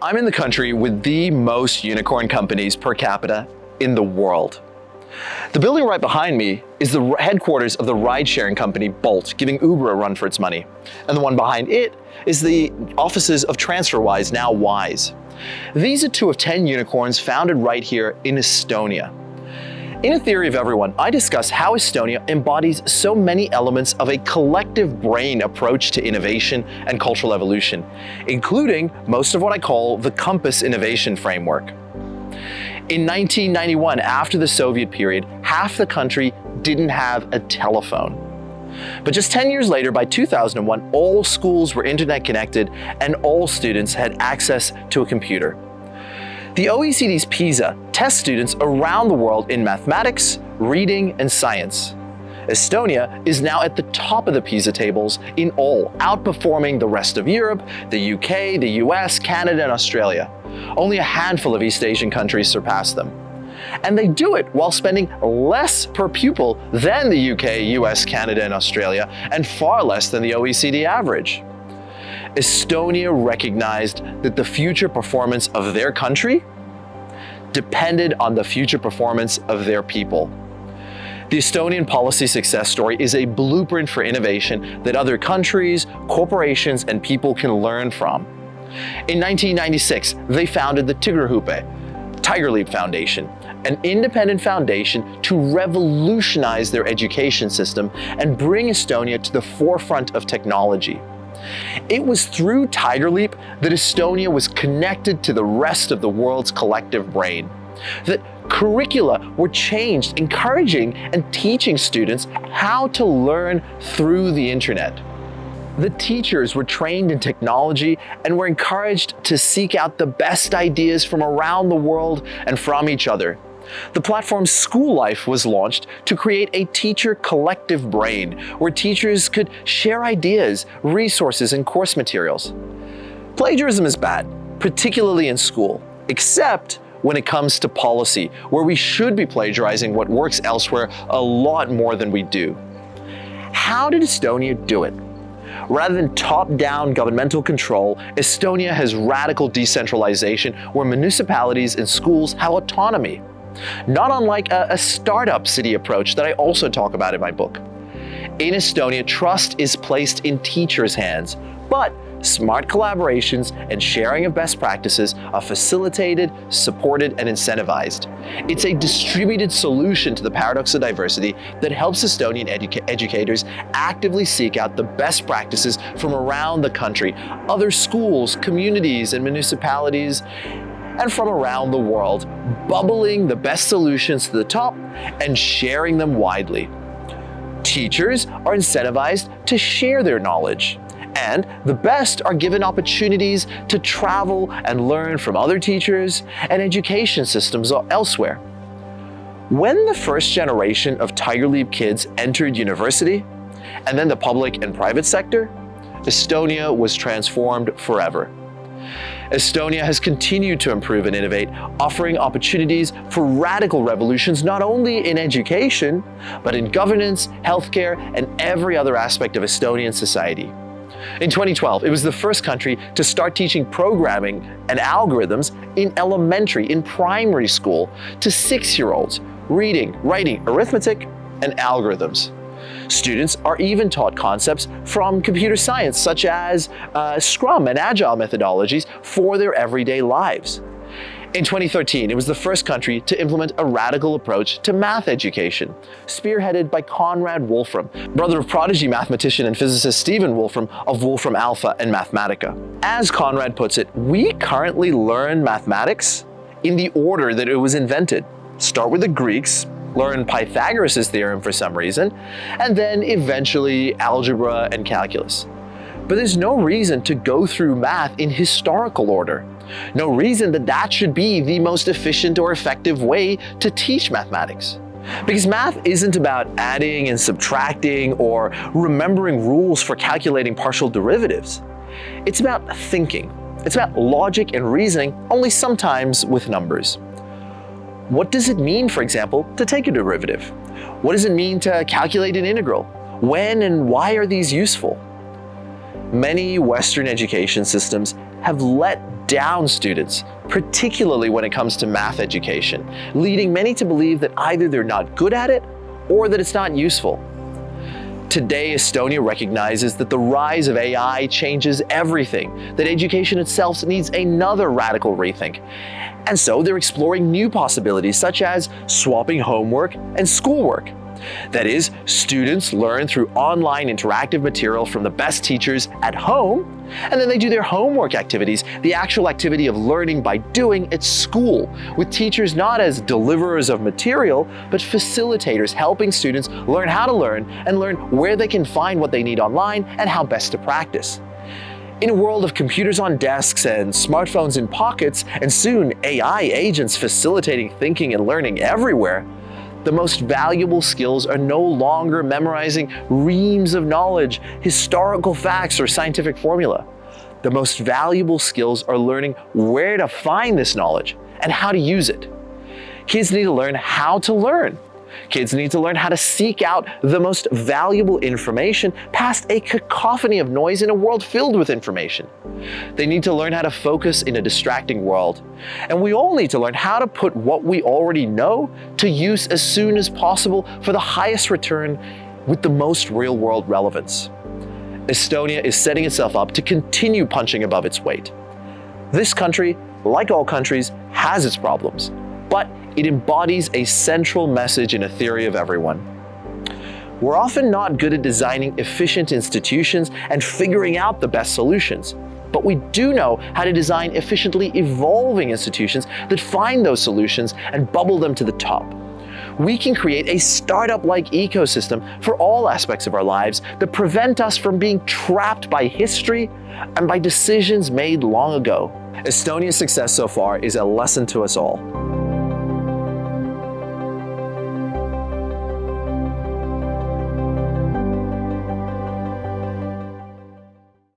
I'm in the country with the most unicorn companies per capita in the world. The building right behind me is the headquarters of the ride-sharing company Bolt, giving Uber a run for its money. And the one behind it is the offices of TransferWise, now Wise. These are two of 10 unicorns founded right here in Estonia. In A Theory of Everyone, I discuss how Estonia embodies so many elements of a collective brain approach to innovation and cultural evolution, including most of what I call the Compass Innovation Framework. In 1991, after the Soviet period, half the country didn't have a telephone. But just 10 years later, by 2001, all schools were internet connected and all students had access to a computer. The OECD's PISA tests students around the world in mathematics, reading, and science. Estonia is now at the top of the PISA tables in all, outperforming the rest of Europe, the UK, the US, Canada, and Australia. Only a handful of East Asian countries surpass them. And they do it while spending less per pupil than the UK, US, Canada, and Australia, and far less than the OECD average. Estonia recognized that the future performance of their country depended on the future performance of their people. The Estonian policy success story is a blueprint for innovation that other countries, corporations, and people can learn from. In 1996, they founded the Tiger Leap Foundation, an independent foundation to revolutionize their education system and bring Estonia to the forefront of technology. It was through Tiger Leap that Estonia was connected to the rest of the world's collective brain, that curricula were changed, encouraging and teaching students how to learn through the internet. The teachers were trained in technology and were encouraged to seek out the best ideas from around the world and from each other. The platform School Life was launched to create a teacher collective brain where teachers could share ideas, resources, and course materials. Plagiarism is bad, particularly in school, except when it comes to policy, where we should be plagiarizing what works elsewhere a lot more than we do. How did Estonia do it? Rather than top-down governmental control, Estonia has radical decentralization where municipalities and schools have autonomy. Not unlike a startup city approach that I also talk about in my book. In Estonia, trust is placed in teachers' hands, but smart collaborations and sharing of best practices are facilitated, supported, and incentivized. It's a distributed solution to the paradox of diversity that helps Estonian educators actively seek out the best practices from around the country, other schools, communities, and municipalities, and from around the world, bubbling the best solutions to the top and sharing them widely. Teachers are incentivized to share their knowledge, and the best are given opportunities to travel and learn from other teachers and education systems elsewhere. When the first generation of Tiger Leap kids entered university, and then the public and private sector, Estonia was transformed forever. Estonia has continued to improve and innovate, offering opportunities for radical revolutions not only in education, but in governance, healthcare, and every other aspect of Estonian society. In 2012, it was the first country to start teaching programming and algorithms in elementary, in primary school, to 6-year-olds, reading, writing, arithmetic, and algorithms. Students are even taught concepts from computer science, such as Scrum and Agile methodologies for their everyday lives. In 2013, it was the first country to implement a radical approach to math education, spearheaded by Conrad Wolfram, brother of prodigy mathematician and physicist Stephen Wolfram of Wolfram Alpha and Mathematica. As Conrad puts it, we currently learn mathematics in the order that it was invented. Start with the Greeks, learn Pythagoras' theorem for some reason, and then eventually algebra and calculus. But there's no reason to go through math in historical order. No reason that that should be the most efficient or effective way to teach mathematics. Because math isn't about adding and subtracting or remembering rules for calculating partial derivatives. It's about thinking. It's about logic and reasoning, only sometimes with numbers. What does it mean, for example, to take a derivative? What does it mean to calculate an integral? When and why are these useful? Many Western education systems have let down students, particularly when it comes to math education, leading many to believe that either they're not good at it or that it's not useful. Today, Estonia recognizes that the rise of AI changes everything, that education itself needs another radical rethink. And so they're exploring new possibilities such as swapping homework and schoolwork. That is, students learn through online interactive material from the best teachers at home, and then they do their homework activities, the actual activity of learning by doing, at school, with teachers not as deliverers of material, but facilitators helping students learn how to learn and learn where they can find what they need online and how best to practice. In a world of computers on desks and smartphones in pockets, and soon AI agents facilitating thinking and learning everywhere, the most valuable skills are no longer memorizing reams of knowledge, historical facts, or scientific formula. The most valuable skills are learning where to find this knowledge and how to use it. Kids need to learn how to learn. Kids need to learn how to seek out the most valuable information past a cacophony of noise in a world filled with information. They need to learn how to focus in a distracting world. And we all need to learn how to put what we already know to use as soon as possible for the highest return with the most real-world relevance. Estonia is setting itself up to continue punching above its weight. This country, like all countries, has its problems, but it embodies a central message in a theory of everyone. We're often not good at designing efficient institutions and figuring out the best solutions, but we do know how to design efficiently evolving institutions that find those solutions and bubble them to the top. We can create a startup-like ecosystem for all aspects of our lives that prevent us from being trapped by history and by decisions made long ago. Estonia's success so far is a lesson to us all.